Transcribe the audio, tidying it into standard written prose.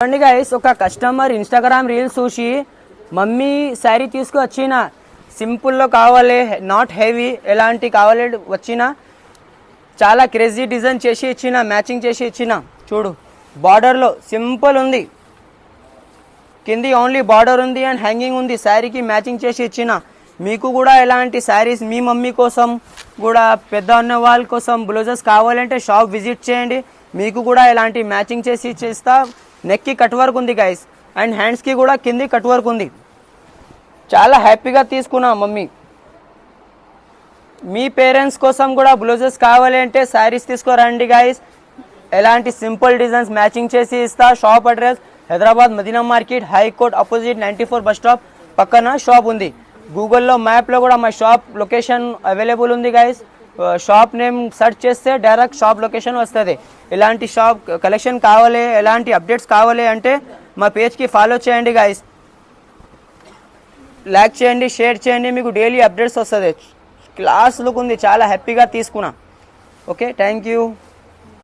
చూడండి గైస్, ఒక customer Instagram reels చూసి మమ్మీ శారీ తీసుకువచ్చిన సింపుల్లో కావాలి, నాట్ హెవీ, ఎలాంటి కావాలి వచ్చిన చాలా క్రేజీ డిజైన్ చేసి ఇచ్చిన, మ్యాచింగ్ చేసి ఇచ్చిన. చూడు, బార్డర్లో సింపుల్ ఉంది, కింది ఓన్లీ బార్డర్ ఉంది అండ్ హ్యాంగింగ్ ఉంది. శారీకి మ్యాచింగ్ చేసి ఇచ్చిన. మీకు కూడా ఎలాంటి శారీస్ మీ మమ్మీ కోసం కూడా పెద్ద ఉన్న వాళ్ళ కోసం బ్లౌజెస్ కావాలంటే షాప్ విజిట్ చేయండి. మీకు కూడా ఎలాంటి మ్యాచింగ్ చేసి ఇచ్చేస్తా. నెక్కి కట్ వర్క్ ఉంది గైస్, అండ్ హ్యాండ్స్కి కూడా కింది కట్ వర్క్ ఉంది. చాలా హ్యాపీగా తీసుకున్నా మమ్మీ. మీ పేరెంట్స్ కోసం కూడా బ్లౌజెస్ కావాలి అంటే శారీస్ తీసుకోరండి గైస్. ఎలాంటి సింపుల్ డిజైన్స్ మ్యాచింగ్ చేసి ఇస్తా. Shop address Hyderabad Madina market, high court opposite 94 bus stop పక్కన షాప్ ఉంది. గూగుల్లో మ్యాప్లో కూడా మా షాప్ లొకేషన్ అవైలబుల్ ఉంది గైస్. షాప్ నేమ్ సెర్చ్ చేస్తే డైరెక్ట్ షాప్ లొకేషన్ వస్తుంది. ఎలాంటి షాప్ కలెక్షన్ కావాలి, ఎలాంటి అప్డేట్స్ కావాలి అంటే మా పేజ్కి ఫాలో చేయండి గైస్. లైక్ చేయండి, షేర్ చేయండి, మీకు డైలీ అప్డేట్స్ వస్తుంది. క్లాస్ లుక్ ఉంది, చాలా హ్యాపీగా తీసుకున్నా. Okay, thank you.